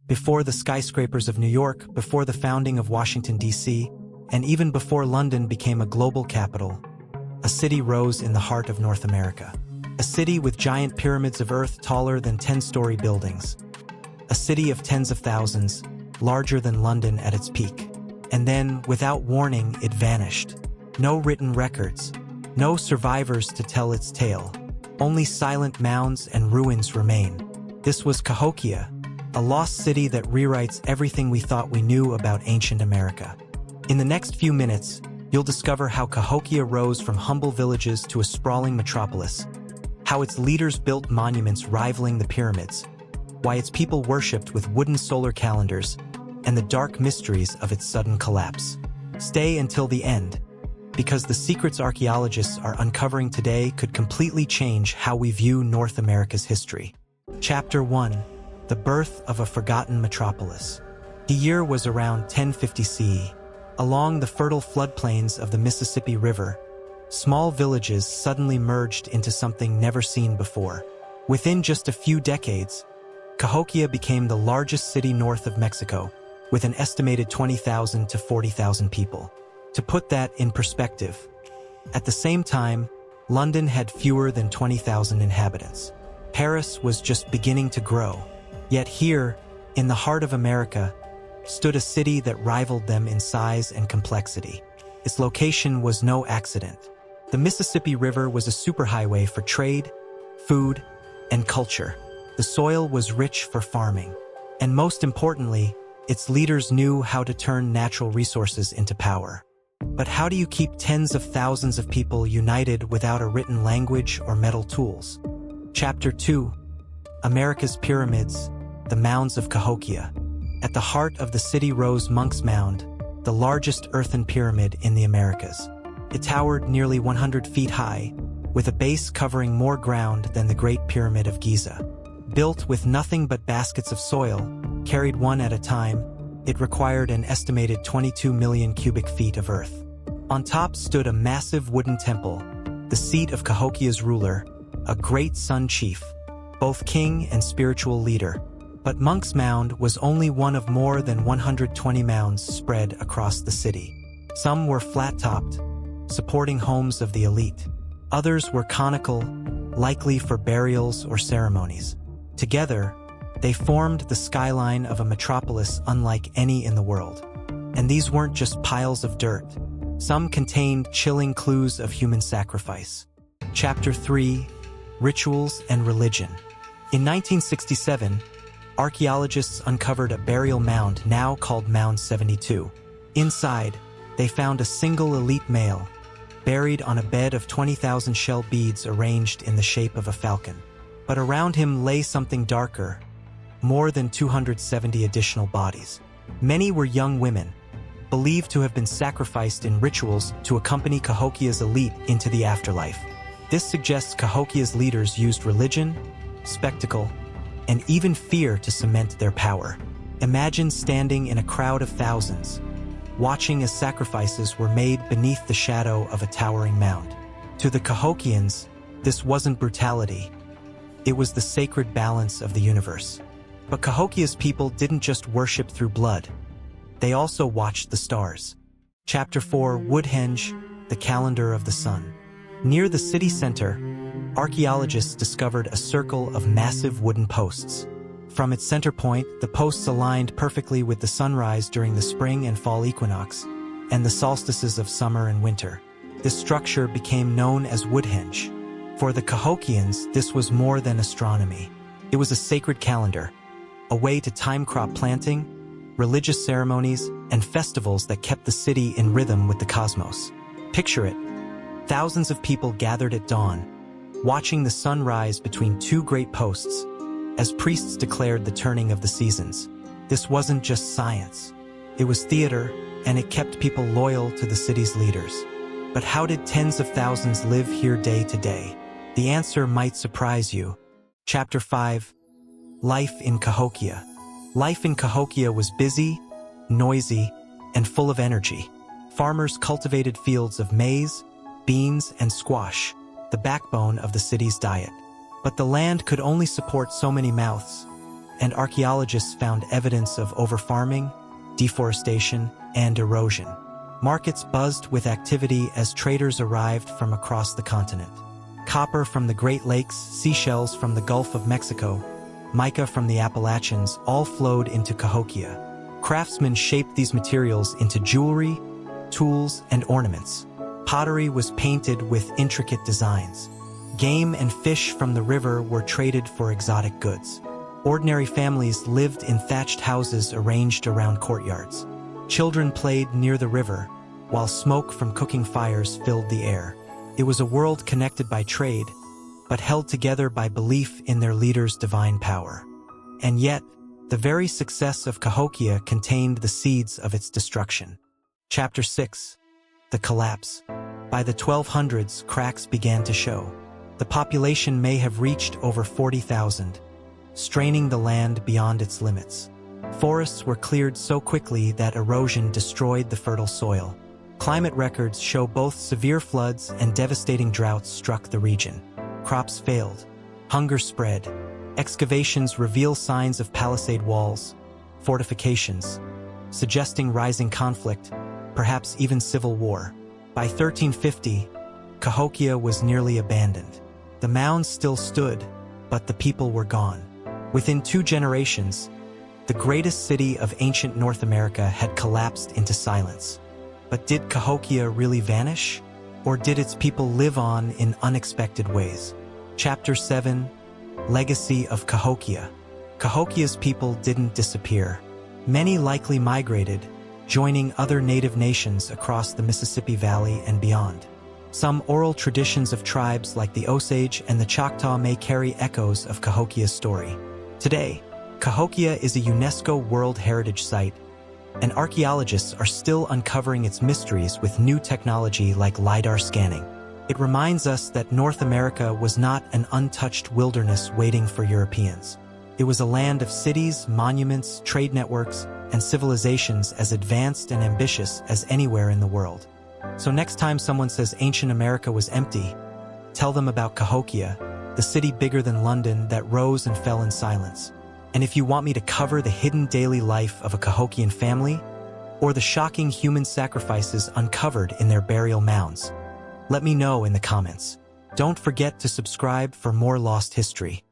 Before the skyscrapers of New York, before the founding of Washington, D.C., and even before London became a global capital, a city rose in the heart of North America. A city with giant pyramids of earth taller than 10-story buildings. A city of tens of thousands, larger than London at its peak. And then, without warning, it vanished. No written records. No survivors to tell its tale. Only silent mounds and ruins remain. This was Cahokia, a lost city that rewrites everything we thought we knew about ancient America. In the next few minutes, you'll discover how Cahokia rose from humble villages to a sprawling metropolis, how its leaders built monuments rivaling the pyramids, why its people worshipped with wooden solar calendars, and the dark mysteries of its sudden collapse. Stay until the end, because the secrets archaeologists are uncovering today could completely change how we view North America's history. Chapter 1. The Birth of a Forgotten Metropolis. The year was around 1050 CE. Along the fertile floodplains of the Mississippi River, small villages suddenly merged into something never seen before. Within just a few decades, Cahokia became the largest city north of Mexico, with an estimated 20,000 to 40,000 people. To put that in perspective, at the same time, London had fewer than 20,000 inhabitants. Paris was just beginning to grow. Yet here, in the heart of America, stood a city that rivaled them in size and complexity. Its location was no accident. The Mississippi River was a superhighway for trade, food, and culture. The soil was rich for farming. And most importantly, its leaders knew how to turn natural resources into power. But how do you keep tens of thousands of people united without a written language or metal tools? Chapter 2. America's Pyramids, the Mounds of Cahokia. At the heart of the city rose Monk's Mound, the largest earthen pyramid in the Americas. It towered nearly 100 feet high, with a base covering more ground than the Great Pyramid of Giza. Built with nothing but baskets of soil, carried one at a time, it required an estimated 22 million cubic feet of earth. On top stood a massive wooden temple, the seat of Cahokia's ruler, a great sun chief, both king and spiritual leader. But Monk's Mound was only one of more than 120 mounds spread across the city. Some were flat-topped, supporting homes of the elite. Others were conical, likely for burials or ceremonies. Together, they formed the skyline of a metropolis unlike any in the world. And these weren't just piles of dirt. Some contained chilling clues of human sacrifice. Chapter 3. Rituals and Religion. In 1967, archaeologists uncovered a burial mound now called Mound 72. Inside, they found a single elite male, buried on a bed of 20,000 shell beads arranged in the shape of a falcon. But around him lay something darker, more than 270 additional bodies. Many were young women, believed to have been sacrificed in rituals to accompany Cahokia's elite into the afterlife. This suggests Cahokia's leaders used religion, spectacle, and even fear to cement their power. Imagine standing in a crowd of thousands, watching as sacrifices were made beneath the shadow of a towering mound. To the Cahokians, this wasn't brutality. It was the sacred balance of the universe. But Cahokia's people didn't just worship through blood. They also watched the stars. Chapter 4. Woodhenge, the Calendar of the Sun. Near the city center, archaeologists discovered a circle of massive wooden posts. From its center point, the posts aligned perfectly with the sunrise during the spring and fall equinox, and the solstices of summer and winter. This structure became known as Woodhenge. For the Cahokians, this was more than astronomy. It was a sacred calendar, a way to time crop planting, religious ceremonies, and festivals that kept the city in rhythm with the cosmos. Picture it. Thousands of people gathered at dawn, watching the sun rise between two great posts, as priests declared the turning of the seasons. This wasn't just science. It was theater, and it kept people loyal to the city's leaders. But how did tens of thousands live here day to day? The answer might surprise you. Chapter 5. Life in Cahokia. Life in Cahokia was busy, noisy, and full of energy. Farmers cultivated fields of maize, beans, and squash, the backbone of the city's diet. But the land could only support so many mouths. and archaeologists found evidence of overfarming, deforestation, and erosion. Markets buzzed with activity as traders arrived from across the continent. Copper from the Great Lakes, seashells from the Gulf of Mexico, mica from the Appalachians all flowed into Cahokia. Craftsmen shaped these materials into jewelry, tools, and ornaments. Pottery was painted with intricate designs. Game and fish from the river were traded for exotic goods. Ordinary families lived in thatched houses arranged around courtyards. Children played near the river, while smoke from cooking fires filled the air. It was a world connected by trade, but held together by belief in their leader's divine power. And yet, the very success of Cahokia contained the seeds of its destruction. Chapter 6. The Collapse. By the 1200s, cracks began to show. The population may have reached over 40,000, straining the land beyond its limits. Forests were cleared so quickly that erosion destroyed the fertile soil. Climate records show both severe floods and devastating droughts struck the region. Crops failed. Hunger spread. Excavations reveal signs of palisade walls, fortifications, suggesting rising conflict, perhaps even civil war. By 1350, Cahokia was nearly abandoned. The mounds still stood, but the people were gone. Within 2 generations, the greatest city of ancient North America had collapsed into silence. But did Cahokia really vanish? Or did its people live on in unexpected ways? Chapter 7. Legacy of Cahokia. Cahokia's people didn't disappear. Many likely migrated, joining other native nations across the Mississippi Valley and beyond. Some oral traditions of tribes like the Osage and the Choctaw may carry echoes of Cahokia's story. Today, Cahokia is a UNESCO World Heritage Site, and archaeologists are still uncovering its mysteries with new technology like LiDAR scanning. It reminds us that North America was not an untouched wilderness waiting for Europeans. It was a land of cities, monuments, trade networks, and civilizations as advanced and ambitious as anywhere in the world. So next time someone says ancient America was empty, tell them about Cahokia, the city bigger than London that rose and fell in silence. And if you want me to cover the hidden daily life of a Cahokian family, or the shocking human sacrifices uncovered in their burial mounds, let me know in the comments. Don't forget to subscribe for more lost history.